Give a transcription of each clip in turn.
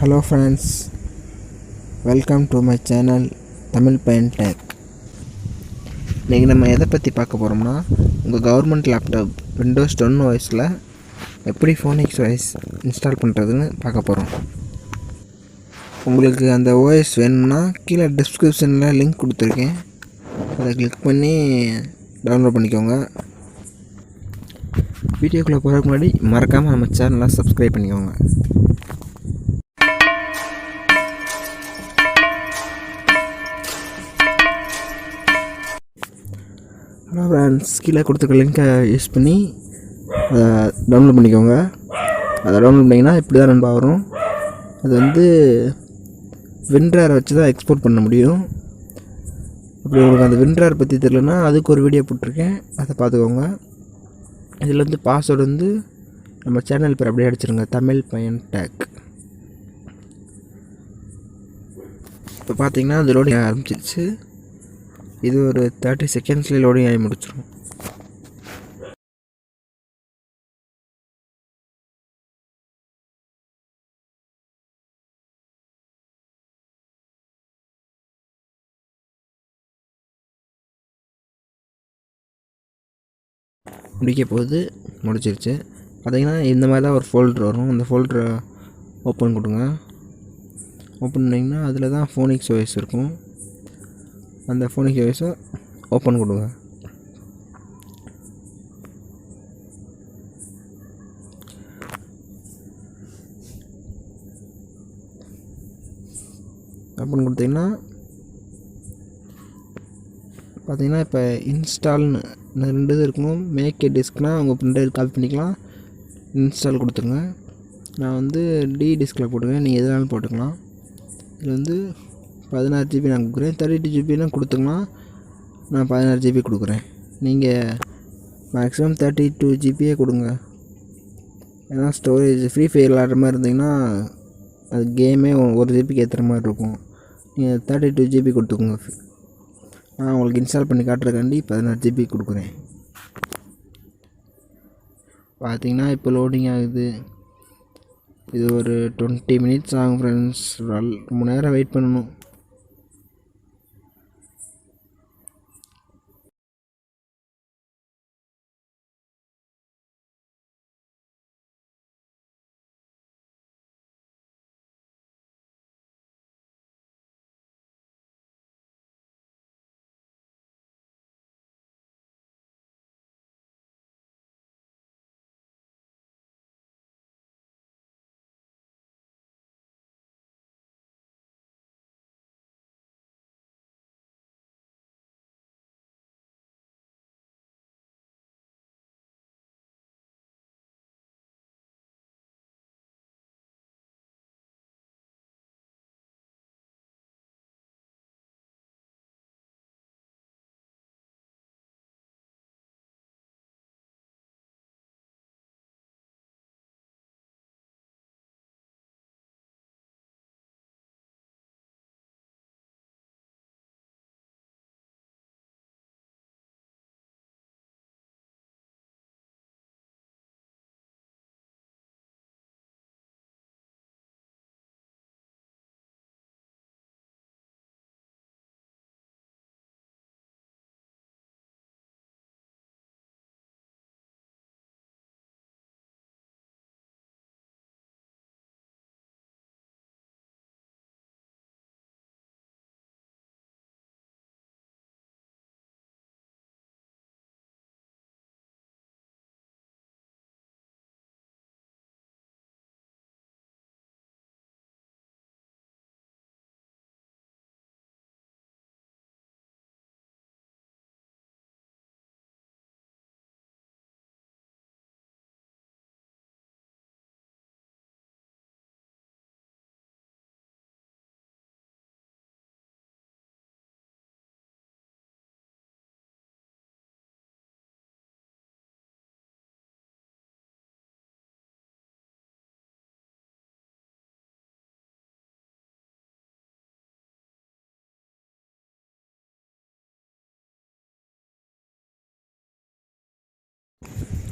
Hello friends, welcome to my channel Tamil பையன் take. இன்றைக்கி நம்ம எதை பற்றி பார்க்க போகிறோம்னா, உங்கள் கவர்மெண்ட் லேப்டாப் விண்டோஸ் 10 OSல எப்படி phonix OS இன்ஸ்டால் பண்ணுறதுன்னு பார்க்க போகிறோம். உங்களுக்கு அந்த ஓஎஸ் வேணும்னா கீழே டிஸ்கிரிப்ஷனில் லிங்க் கொடுத்துருக்கேன், அதை கிளிக் பண்ணி டவுன்லோட் பண்ணிக்கோங்க. வீடியோக்குள்ளே போகிறதுக்கு முன்னாடி மறக்காமல் நம்ம சேனலை சப்ஸ்கிரைப் பண்ணிக்கோங்க. ஹலோ ஃப்ரெண்ட்ஸ், கீழே கொடுத்துருக்க லிங்க்கை யூஸ் பண்ணி அதை டவுன்லோட் பண்ணிக்கோங்க. அதை டவுன்லோட் பண்ணிங்கன்னா இப்படி தான் நண்பா வரும். அது வின்ரரை வச்சு தான் எக்ஸ்போர்ட் பண்ண முடியும். அப்படி உங்களுக்கு அந்த வின்ரர் பற்றி தெரியலனா அதுக்கு ஒரு வீடியோ போட்டிருக்கேன், அதை பார்த்துக்கோங்க. இதில் பாஸ்வேர்டு நம்ம சேனல் பேர் அப்படியே அடிச்சிருங்க, தமிழ் பையன் டேக். இப்போ பார்த்தீங்கன்னா அது லோடிங் ஆரம்பிச்சிருச்சு. இது ஒரு 30 செகண்ட்ஸ்லேயே லோடிங் ஆகி முடிச்சிடும். முடிச்சிருச்சு. பார்த்தீங்கன்னா இந்த மாதிரி தான் ஒரு ஃபோல்டர் வரும். அந்த ஃபோல்டரை ஓப்பன் கொடுங்க. ஓப்பன் பண்ணிங்கன்னா அதில் தான் phonix OS இருக்கும். அந்த phonix OSஐ ஓப்பன் கொடுங்க. ஓப்பன் கொடுத்தீங்கன்னா பார்த்தீங்கன்னா இப்போ இன்ஸ்டால்னு 2 இது இருக்கணும். மேக் ஏ டிஸ்க்னால் உங்கள் பிரிண்டர் காப்பி பண்ணிக்கலாம். இன்ஸ்டால் கொடுத்துருங்க. நான் டி டிஸ்கில் போட்டுக்கிறேன், நீங்கள் எதுனாலும் போட்டுக்கலாம். இதில் 16 GB நான் கொடுக்குறேன். 32 GB கொடுத்துக்கலாம். நான் 16 GB கொடுக்குறேன். நீங்கள் மேக்ஸிமம் 32 GB கொடுங்க. ஏன்னா ஸ்டோரேஜ் ஃப்ரீ ஃபயர் விளாட்ற மாதிரி இருந்தீங்கன்னா அது கேமே 1 GB ஏற்றுற மாதிரி இருக்கும். நீங்கள் 32 GB கொடுத்துக்கோங்க. நான் உங்களுக்கு இன்ஸ்டால் பண்ணி காட்டுறதுக்காண்டி 16 GB கொடுக்குறேன். பார்த்தீங்கன்னா இப்போ லோடிங் ஆகுது. இது ஒரு 20 மினிட்ஸ் ஆகும் ஃப்ரெண்ட்ஸ். ரொம்ப நேரம் வெயிட் பண்ணணும்.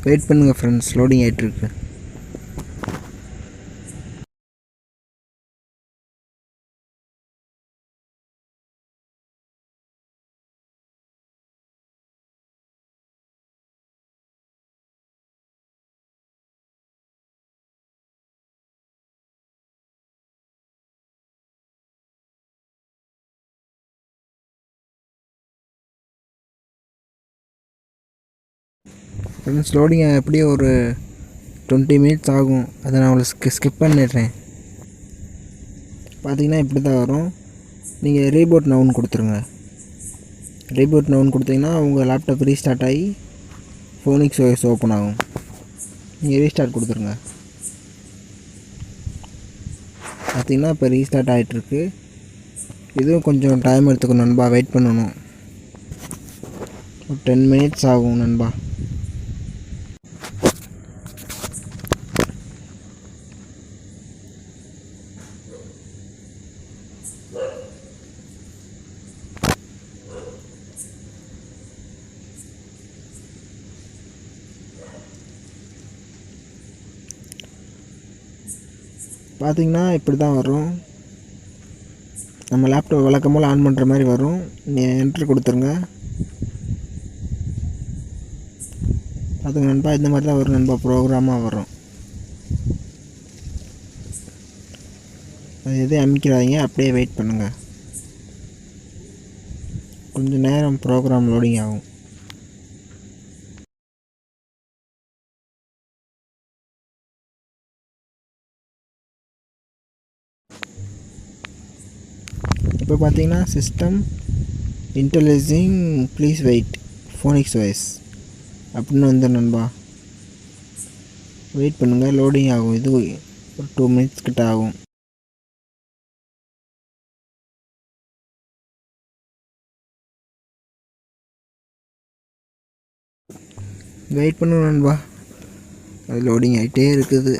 வெயிட் பண்ணுங்கள் ஃப்ரெண்ட்ஸ், லோடிங் ஆகிட்டுருக்கு. ஃப்ரெண்ட்ஸ் லோடிங் எப்படியும் ஒரு 20 மினிட்ஸ் ஆகும். அதை நான் உங்களுக்கு ஸ்கிப் பண்ணிடுறேன். பார்த்தீங்கன்னா இப்படி தான் வரும். நீங்கள் ரீபூட் நவுன் கொடுத்துருங்க. ரீபூட் நவுன் கொடுத்தீங்கன்னா உங்கள் லேப்டாப் ரீஸ்டார்ட் ஆகி phonix OS ஓப்பன் ஆகும். நீங்கள் ரீஸ்டார்ட் கொடுத்துருங்க. பார்த்திங்கன்னா இப்போ ரீஸ்டார்ட் ஆகிட்டுருக்கு. இதுவும் கொஞ்சம் டைம் எடுத்துக்கும் நண்பா, வெயிட் பண்ணணும். ஒரு 10 மினிட்ஸ் ஆகும் நண்பா. பார்த்திங்கன்னா இப்படி தான் வரும். நம்ம லேப்டாப் வழக்கமாக ஆன் பண்ணுற மாதிரி வரும். நீங்கள் என்ட்ரு கொடுத்துருங்க. பார்த்துங்க நண்பா, இந்த மாதிரி தான் வரும் நண்பா, ப்ரோக்ராமாக வரும். அது எதையும் அமைக்கிறாதீங்க, அப்படியே வெயிட் பண்ணுங்கள். கொஞ்சம் நேரம் ப்ரோக்ராம் லோடிங் ஆகும். இப்போ பார்த்தீங்கன்னா system interlacing please wait phonix OS அப்படின்னு வந்து நண்பா, வெயிட் பண்ணுங்கள், லோடிங் ஆகும். இது ஒரு 2 மினிட்ஸ் கிட்ட ஆகும். வெயிட் பண்ணுங்க நண்பா, அது லோடிங் ஆகிட்டே இருக்குது.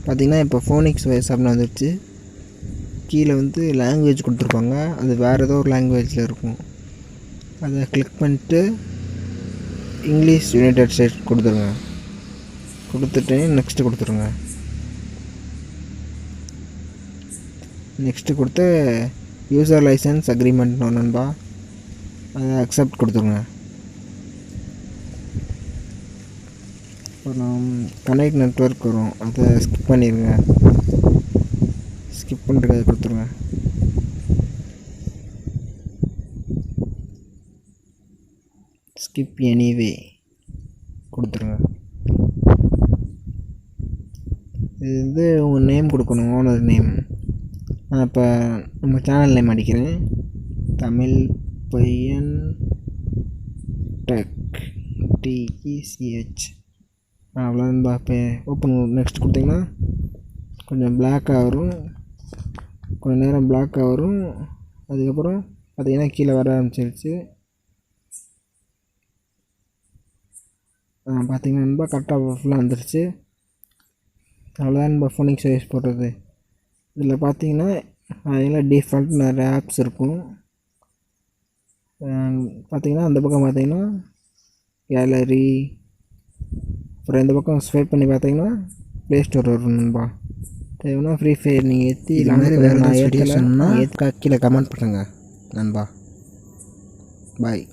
பார்த்திங்கன்னா இப்போ phonix OS அப்படின்னு வந்துடுச்சு. கீழே வந்து லாங்குவேஜ் கொடுத்துருப்பாங்க, அது வேறு ஏதோ ஒரு லாங்குவேஜில் இருக்கும். அதை கிளிக் பண்ணிட்டு இங்கிலீஷ் யுனைடெட் ஸ்டேட்ஸ் கொடுத்துருங்க. கொடுத்துட்டு நெக்ஸ்ட்டு கொடுத்துருங்க. நெக்ஸ்ட்டு கொடுத்து யூசர் லைசன்ஸ் அக்ரிமெண்ட் நண்பா, அதை அக்செப்ட் கொடுத்துருங்க. அப்புறம் கனெக்ட் நெட்வொர்க் வரும், அதை ஸ்கிப் பண்ணிடுங்க. ஸ்கிப் பண்ணுறதை கொடுத்துருங்க. ஸ்கிப் எனிவே கொடுத்துருங்க. இது வந்து உங்கள் நேம் கொடுக்கணும், ஓனர் நேம். நான் இப்போ நம்ம சேனல் நேம் அடிக்கிறேன், தமிழ் பையன் டெக் TECH. அவ்வளோதான். இப்போ ஓப்பன் நெக்ஸ்ட் கொடுத்தீங்கன்னா கொஞ்சம் பிளாக்காக வரும், கொஞ்சம் நேரம் பிளாக்காக வரும். அதுக்கப்புறம் பார்த்திங்கன்னா கீழே வர ஆரம்பிச்சிருச்சு. பார்த்திங்கன்னா நண்பா கரெக்டாக ஃபுல்லாக வந்துருச்சு. அவ்வளோதான் நண்பா phonix OS போடுறது. இதில் பார்த்தீங்கன்னா அதில் டிஃபால்ட் நிறைய ஆப்ஸ் இருக்கும். பார்த்திங்கன்னா அந்த பக்கம் பார்த்திங்கன்னா கேலரி, அப்புறம் இந்த பக்கம் ஸ்வைப் பண்ணி பார்த்தீங்கன்னா ப்ளே ஸ்டோர் வரும் நண்பா. தேவைன்னா ஃப்ரீ ஃபயர் நீங்கள் ஏற்றி வேறு நான் ஏற்றலைன்னா கீழே கமெண்ட் பண்ணுங்கள் நண்பா. பாய்.